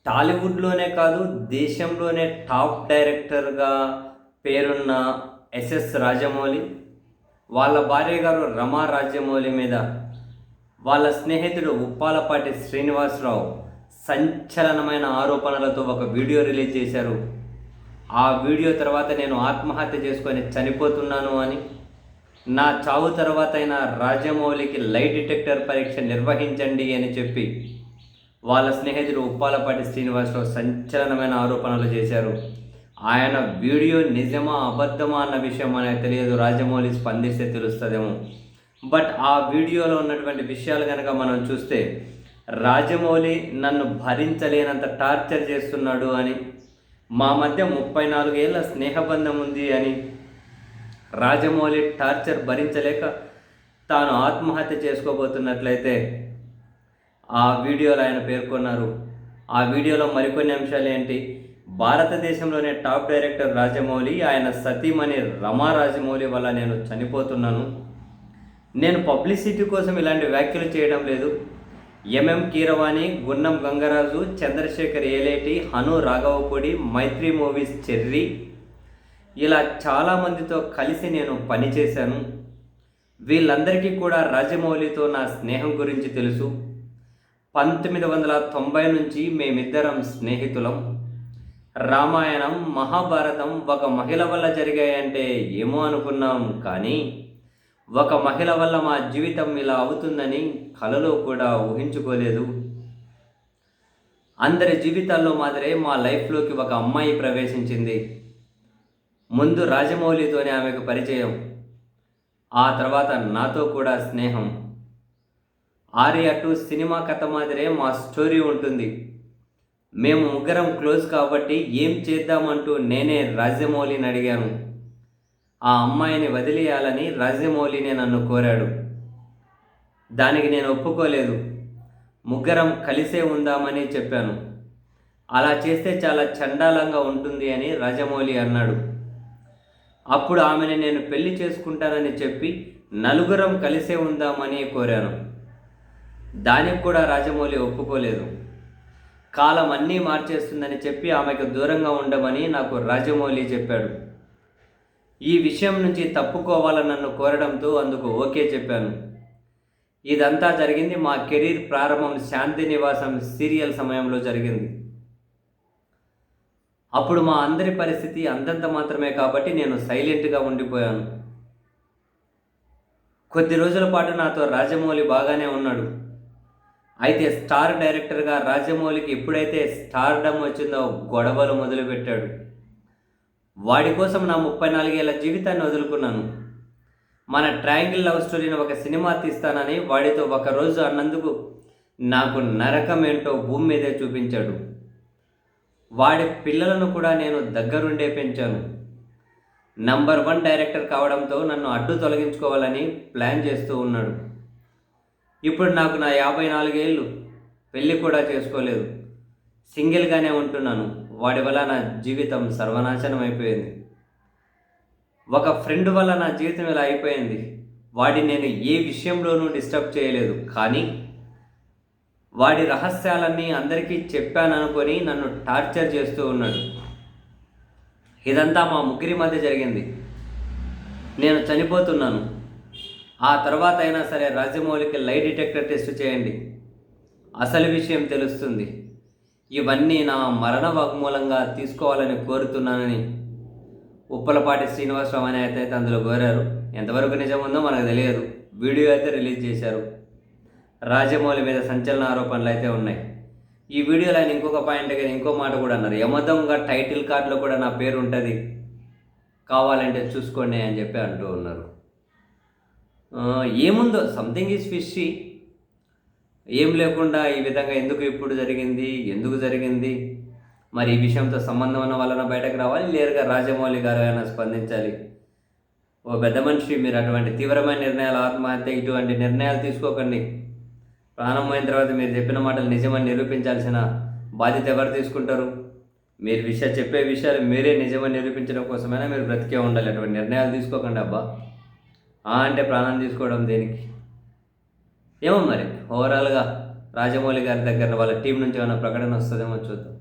టాలీవుడ్లోనే కాదు, దేశంలోనే టాప్ డైరెక్టర్గా పేరున్న ఎస్ఎస్ రాజమౌళి, వాళ్ళ భార్య గారు రమా రాజమౌళి మీద వాళ్ళ స్నేహితుడు ఉప్పాలపాటి శ్రీనివాసరావు సంచలనమైన ఆరోపణలతో ఒక వీడియో రిలీజ్ చేశారు. ఆ వీడియో తర్వాత నేను ఆత్మహత్య చేసుకొని చనిపోతున్నాను అని, నా చావు తర్వాత అయినా రాజమౌళికి లై డిటెక్టర్ పరీక్ష నిర్వహించండి అని చెప్పి వాళ్ళ స్నేహితుడు ఉప్పాలపాటి శ్రీనివాసరావు సంచలనమైన ఆరోపణలు చేశారు. ఆయన వీడియో నిజమా అబద్ధమా అన్న విషయం మనకు తెలియదు, రాజమౌళి స్పందిస్తే తెలుస్తుందేమో. బట్ ఆ వీడియోలో ఉన్నటువంటి విషయాలు కనుక మనం చూస్తే, రాజమౌళి నన్ను భరించలేనంత టార్చర్ చేస్తున్నాడు అని, మా మధ్య 34 ఏళ్ళ స్నేహబంధం ఉంది అని, రాజమౌళి టార్చర్ భరించలేక తాను ఆత్మహత్య చేసుకోబోతున్నట్లయితే ఆ వీడియోలో ఆయన పేర్కొన్నారు. ఆ వీడియోలో మరికొన్ని అంశాలు ఏంటి, భారతదేశంలోనే టాప్ డైరెక్టర్ రాజమౌళి, ఆయన సతీమణి రమా రాజమౌళి వల్ల నేను చనిపోతున్నాను. నేను పబ్లిసిటీ కోసం ఇలాంటి వ్యాఖ్యలు చేయడం లేదు. ఎంఎం కీరవాణి, గున్నం గంగరాజు, చంద్రశేఖర్ ఏలేటి, హను రాఘవపూడి, మైత్రి మూవీస్ చెర్రీ, ఇలా చాలామందితో కలిసి నేను పనిచేశాను. వీళ్ళందరికీ కూడా రాజమౌళితో నా స్నేహం గురించి తెలుసు. 1990 నుంచి మేమిద్దరం స్నేహితులం. రామాయణం, మహాభారతం ఒక మహిళ వల్ల జరిగాయంటే ఏమో అనుకున్నాం, కానీ ఒక మహిళ వల్ల మా జీవితం ఇలా అవుతుందని కలలో కూడా ఊహించుకోలేదు. అందరి జీవితాల్లో మాదిరే మా లైఫ్లోకి ఒక అమ్మాయి ప్రవేశించింది. ముందు రాజమౌళితోనే ఆమెకు పరిచయం, ఆ తర్వాత నాతో కూడా స్నేహం. ఆర్య 2 సినిమా కథ మాదిరే మా స్టోరీ ఉంటుంది. మేము ముగ్గురం క్లోజ్ కాబట్టి ఏం చేద్దామంటూ నేనే రాజమౌళిని అడిగాను. ఆ అమ్మాయిని వదిలేయాలని రాజమౌళినే నన్ను కోరాడు. దానికి నేను ఒప్పుకోలేదు. ముగ్గురం కలిసే ఉందామని చెప్పాను. అలా చేస్తే చాలా చండాలంగా ఉంటుంది అని రాజమౌళి అన్నాడు. అప్పుడు ఆమెను నేను పెళ్లి చేసుకుంటానని చెప్పి నలుగురం కలిసే ఉందామని కోరాను. దానికి కూడా రాజమౌళి ఒప్పుకోలేదు. కాలం అన్నీ మార్చేస్తుందని చెప్పి ఆమెకు దూరంగా ఉండమని నాకు రాజమౌళి చెప్పాడు. ఈ విషయం నుంచి తప్పుకోవాలని నన్ను కోరడంతో అందుకు ఓకే చెప్పాను. ఇదంతా జరిగింది మా కెరీర్ ప్రారంభం శాంతి నివాసం సీరియల్ సమయంలో జరిగింది. అప్పుడు మా అందరి పరిస్థితి అంతంత మాత్రమే కాబట్టి నేను సైలెంట్గా ఉండిపోయాను. కొద్ది రోజుల పాటు నాతో రాజమౌళి బాగానే ఉన్నాడు. అయితే స్టార్ డైరెక్టర్గా రాజమౌళికి ఎప్పుడైతే స్టార్డమ్ వచ్చిందో గొడవలు మొదలుపెట్టాడు. వాడి కోసం నా 34 ఏళ్ళ జీవితాన్ని వదులుకున్నాను. మన ట్రయాంగిల్ లవ్ స్టోరీని ఒక సినిమా తీస్తానని వాడితో ఒకరోజు అన్నందుకు నాకు నరకం ఏంటో భూమి మీదే చూపించాడు. వాడి పిల్లలను కూడా నేను దగ్గరుండే పెంచాను. నంబర్ 1 డైరెక్టర్ కావడంతో నన్ను అడ్డు తొలగించుకోవాలని ప్లాన్ చేస్తూ ఉన్నాడు. ఇప్పుడు నాకు నా 54 ఏళ్ళు, పెళ్ళి కూడా చేసుకోలేదు, సింగిల్గానే ఉంటున్నాను. వాడి వల్ల నా జీవితం సర్వనాశనం అయిపోయింది. ఒక ఫ్రెండ్ వల్ల నా జీవితం ఇలా అయిపోయింది. వాడిని నేను ఏ విషయంలోనూ డిస్టర్బ్ చేయలేదు, కానీ వాడి రహస్యాలన్నీ అందరికీ చెప్పాననుకొని నన్ను టార్చర్ చేస్తూ ఉన్నాడు. ఇదంతా మా ముగ్గురి మధ్య జరిగింది. నేను చనిపోతున్నాను. ఆ తర్వాత అయినా సరే రాజమౌళికి లై డిటెక్టర్ టెస్ట్ చేయండి, అసలు విషయం తెలుస్తుంది. ఇవన్నీ నా మరణ వాగ్మూలంగా తీసుకోవాలని కోరుతున్నానని ఉప్పలపాటి శ్రీనివాసరావు అనే అయితే అందులో కోరారు. ఎంతవరకు నిజం ఉందో మనకు తెలియదు. వీడియో అయితే రిలీజ్ చేశారు. రాజమౌళి మీద సంచలన ఆరోపణలు అయితే ఉన్నాయి. ఈ వీడియోలో ఆయన ఇంకొక పాయింట్ కానీ ఇంకో మాట కూడా అన్నారు. యమదంగా టైటిల్ కార్డులో కూడా నా పేరు ఉంటుంది, కావాలంటే చూసుకోండి అని చెప్పి అంటూ ఉన్నారు. ఏముందో సంథింగ్ ఈజ్ ఫిషీ. ఏం లేకుండా ఈ విధంగా ఎందుకు జరిగింది మరి ఈ విషయంతో సంబంధం ఉన్న వాళ్ళని బయటకు రావాలి, లేరుగా రాజమౌళి గారు అయినా స్పందించాలి. ఓ పెద్ద మనిషి, మీరు అటువంటి తీవ్రమైన నిర్ణయాలు, ఆత్మహత్య ఇటువంటి నిర్ణయాలు తీసుకోకండి. ప్రాణం అయిన తర్వాత మీరు చెప్పిన మాటలు నిజమని నిరూపించాల్సిన బాధ్యత ఎవరు తీసుకుంటారు? మీరు చెప్పే విషయాలు మీరే నిజమని నిరూపించడం కోసమైనా మీరు బ్రతికే ఉండాలి. అటువంటి నిర్ణయాలు తీసుకోకండి అబ్బా. అంటే ప్రాణం తీసుకోవడం దేనికి? ఏమో మరి ఓవరాల్గా రాజమౌళి గారి దగ్గర వాళ్ళ టీం నుంచి ఏమైనా ప్రకటన వస్తుందేమో చూద్దాం.